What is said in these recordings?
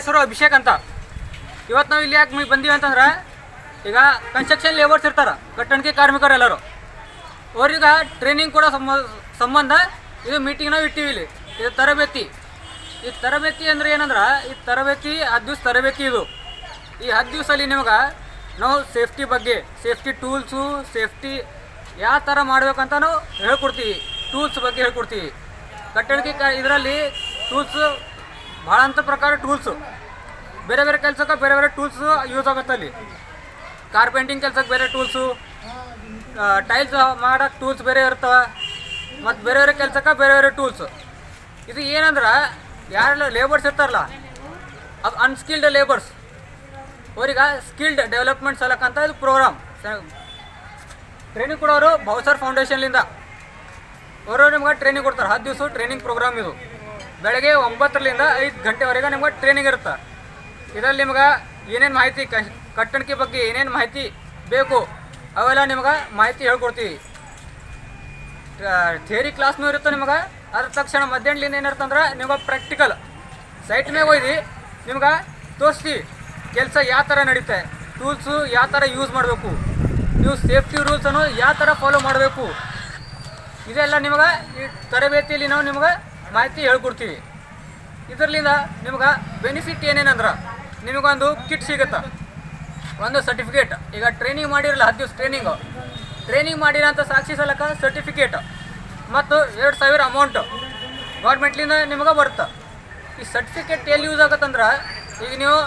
ಹೆಸರು ಅಭಿಷೇಕ್ ಅಂತ. ಇವತ್ತು ನಾವು ಇಲ್ಲಿ ಯಾಕೆ ಬಂದೀವಿ ಅಂತಂದ್ರೆ, ಈಗ ಕನ್ಸ್ಟ್ರಕ್ಷನ್ ಲೇಬರ್ಸ್ ಇರ್ತಾರೆ, ಕಟ್ಟಣಿಕೆ ಕಾರ್ಮಿಕರು ಎಲ್ಲರೂ, ಅವ್ರಿಗೆ ಟ್ರೈನಿಂಗ್ ಕೊಡೋ ಸಂಬಂಧ ಇದು ಮೀಟಿಂಗ್ ನಾವು ಇಟ್ಟಿವಿ. ಇಲ್ಲಿ ಇದು ತರಬೇತಿ. ಈ ತರಬೇತಿ ಅಂದರೆ ಏನಂದ್ರೆ, ಈ ತರಬೇತಿ 10 ದಿವಸ ತರಬೇತಿ. ಇದು ಈ 10 ದಿವಸಲ್ಲಿ ನಿಮ್ಗೆ ನಾವು ಸೇಫ್ಟಿ ಬಗ್ಗೆ, ಸೇಫ್ಟಿ ಟೂಲ್ಸು, ಸೇಫ್ಟಿ ಯಾವ ಥರ ಮಾಡ್ಬೇಕಂತ ನಾವು ಹೇಳ್ಕೊಡ್ತೀವಿ. ಟೂಲ್ಸ್ ಬಗ್ಗೆ ಹೇಳ್ಕೊಡ್ತೀವಿ. ಕಟ್ಟಣಿಕೆ ಇದರಲ್ಲಿ ಟೂಲ್ಸು ಭಾಳ ಅಂತ ಪ್ರಕಾರ ಟೂಲ್ಸು ಬೇರೆ ಬೇರೆ ಕೆಲಸಕ್ಕೆ ಬೇರೆ ಬೇರೆ ಟೂಲ್ಸು ಯೂಸ್ ಆಗುತ್ತೆ. ಅಲ್ಲಿ ಕಾರ್ಪೆಂಟಿಂಗ್ ಕೆಲಸಕ್ಕೆ ಬೇರೆ ಟೂಲ್ಸು, ಟೈಲ್ಸ್ ಮಾಡೋಕ್ಕೆ ಟೂಲ್ಸ್ ಬೇರೆ ಇರ್ತವೆ, ಮತ್ತು ಬೇರೆ ಬೇರೆ ಕೆಲಸಕ್ಕೆ ಬೇರೆ ಬೇರೆ ಟೂಲ್ಸು. ಇದು ಏನಂದ್ರೆ, ಯಾರೆಲ್ಲ ಲೇಬರ್ಸ್ ಇರ್ತಾರಲ್ಲ, ಅದು ಅನ್ಸ್ಕಿಲ್ಡ್ ಲೇಬರ್ಸ್, ಅವ್ರಿಗೆ ಸ್ಕಿಲ್ಡ್ ಡೆವಲಪ್ಮೆಂಟ್ ಸಲಕ್ಕಂತ ಇದು ಪ್ರೋಗ್ರಾಮ್ ಟ್ರೈನಿಂಗ್ ಕೊಡೋರು ಬೌಸರ್ ಫೌಂಡೇಶನ್ಲಿಂದ. ಅವರು ನಿಮ್ಗೆ ಟ್ರೈನಿಂಗ್ ಕೊಡ್ತಾರೆ. 10 ದಿವಸ ಟ್ರೈನಿಂಗ್ ಪ್ರೋಗ್ರಾಮ್. ಇದು ಬೆಳಗ್ಗೆ 9ರಿಂದ 5 ಗಂಟೆವರೆಗೆ ನಿಮ್ಗೆ ಟ್ರೈನಿಂಗ್ ಇರುತ್ತೆ. ಇದರಲ್ಲಿ ನಿಮ್ಗೆ ಏನೇನು ಮಾಹಿತಿ, ಕಟ್ಟಣಿಕೆ ಬಗ್ಗೆ ಏನೇನು ಮಾಹಿತಿ ಬೇಕು ಅವೆಲ್ಲ ನಿಮ್ಗೆ ಮಾಹಿತಿ ಹೇಳ್ಕೊಡ್ತೀವಿ. ಥಿಯರಿ ಕ್ಲಾಸ್ನೂ ಇರುತ್ತೆ ನಿಮ್ಗೆ. ಅದ್ರ ತಕ್ಷಣ ಮಧ್ಯಾಹ್ನದಿಂದ ಏನಿರ್ತಂದ್ರೆ ನಿಮ್ಗೆ ಪ್ರಾಕ್ಟಿಕಲ್ ಸೈಟ್ ಮೇಲೆ ಒಯ್ದು ನಿಮ್ಗೆ ತೋರಿಸ್ತೀವಿ ಕೆಲಸ ಯಾವ ಥರ ನಡೀತೆ, ಟೂಲ್ಸು ಯಾವ ಥರ ಯೂಸ್ ಮಾಡಬೇಕು, ನೀವು ಸೇಫ್ಟಿ ರೂಲ್ಸನ್ನು ಯಾವ ಥರ ಫಾಲೋ ಮಾಡಬೇಕು, ಇದೆಲ್ಲ ನಿಮ್ಗೆ ಈ ತರಬೇತಿಯಲ್ಲಿ ನಾವು ನಿಮ್ಗೆ ಮಾಹಿತಿ ಹೇಳ್ಕೊಡ್ತೀವಿ. ಇದರಲ್ಲಿಂದ ನಿಮ್ಗೆ ಬೆನಿಫಿಟ್ ಏನೇನಂದ್ರೆ, ನಿಮಗೊಂದು ಕಿಟ್ ಸಿಗುತ್ತೆ, ಒಂದು ಸರ್ಟಿಫಿಕೇಟ್. ಈಗ ಟ್ರೈನಿಂಗ್ ಮಾಡಿರಲ್ಲ 10 ದಿವಸ ಟ್ರೈನಿಂಗ್ ಮಾಡಿರೋಂಥ ಸಾಕ್ಷಿ ಸಲಕ ಸರ್ಟಿಫಿಕೇಟ್ ಮತ್ತು 2000 ಅಮೌಂಟು ಗೌರ್ಮೆಂಟ್ಲಿಂದ ನಿಮ್ಗೆ ಬರುತ್ತೆ. ಈ ಸರ್ಟಿಫಿಕೇಟ್ ಎಲ್ಲಿ ಯೂಸ್ ಆಗುತ್ತಂದ್ರೆ, ಈಗ ನೀವು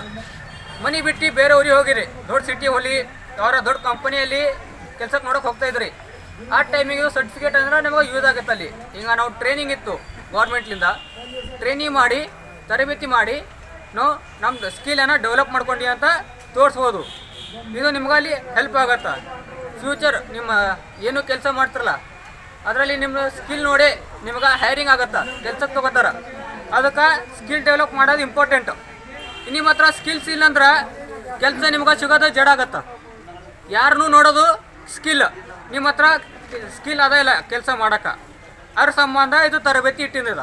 ಮನೆ ಬಿಟ್ಟು ಬೇರೆ ಊರಿಗೆ ಹೋಗಿರಿ, ದೊಡ್ಡ ಸಿಟಿ ಹೋಗಿ ಅವರ ದೊಡ್ಡ ಕಂಪನಿಯಲ್ಲಿ ಕೆಲ್ಸಕ್ಕೆ ನೋಡೋಕೆ ಹೋಗ್ತಾಯಿದ್ರಿ, ಆ ಟೈಮಿಗೆ ಸರ್ಟಿಫಿಕೇಟ್ ಅಂದ್ರೆ ನಿಮಗೆ ಯೂಸ್ ಆಗುತ್ತೆ. ಅಲ್ಲಿ ಈಗ ನಾವು ಟ್ರೈನಿಂಗ್ ಇತ್ತು ಗೌರ್ಮೆಂಟ್ಲಿಂದ, ಟ್ರೈನಿಂಗ್ ಮಾಡಿ ತರಬೇತಿ ಮಾಡಿ ನಾವು ನಮ್ಮದು ಸ್ಕಿಲನ್ನು ಡೆವಲಪ್ ಮಾಡ್ಕೊಂಡು ಅಂತ ತೋರಿಸ್ಬೋದು. ಇದು ನಿಮ್ಗೆ ಅಲ್ಲಿ ಹೆಲ್ಪ್ ಆಗುತ್ತೆ. ಫ್ಯೂಚರ್ ನಿಮ್ಮ ಏನು ಕೆಲಸ ಮಾಡ್ತಾರಲ್ಲ ಅದರಲ್ಲಿ ನಿಮ್ಮ ಸ್ಕಿಲ್ ನೋಡಿ ನಿಮ್ಗೆ ಹೈರಿಂಗ್ ಆಗುತ್ತೆ, ಕೆಲ್ಸಕ್ಕೆ ತೊಗೋತಾರೆ. ಅದಕ್ಕೆ ಸ್ಕಿಲ್ ಡೆವಲಪ್ ಮಾಡೋದು ಇಂಪಾರ್ಟೆಂಟು. ನಿಮ್ಮ ಹತ್ರ ಸ್ಕಿಲ್ಸ್ ಇಲ್ಲಂದ್ರೆ ಕೆಲಸ ನಿಮ್ಗೆ ಸಿಗೋದು ಜಡ ಆಗುತ್ತೆ. ಯಾರನ್ನೂ ನೋಡೋದು ಸ್ಕಿಲ್, ನಿಮ್ಮ ಹತ್ರ ಸ್ಕಿಲ್ ಅದ ಇಲ್ಲ ಕೆಲಸ ಮಾಡೋಕ್ಕೆ, ಅದ್ರ ಸಂಬಂಧ ಇದು ತರಬೇತಿ ಇಟ್ಟಿಂದ.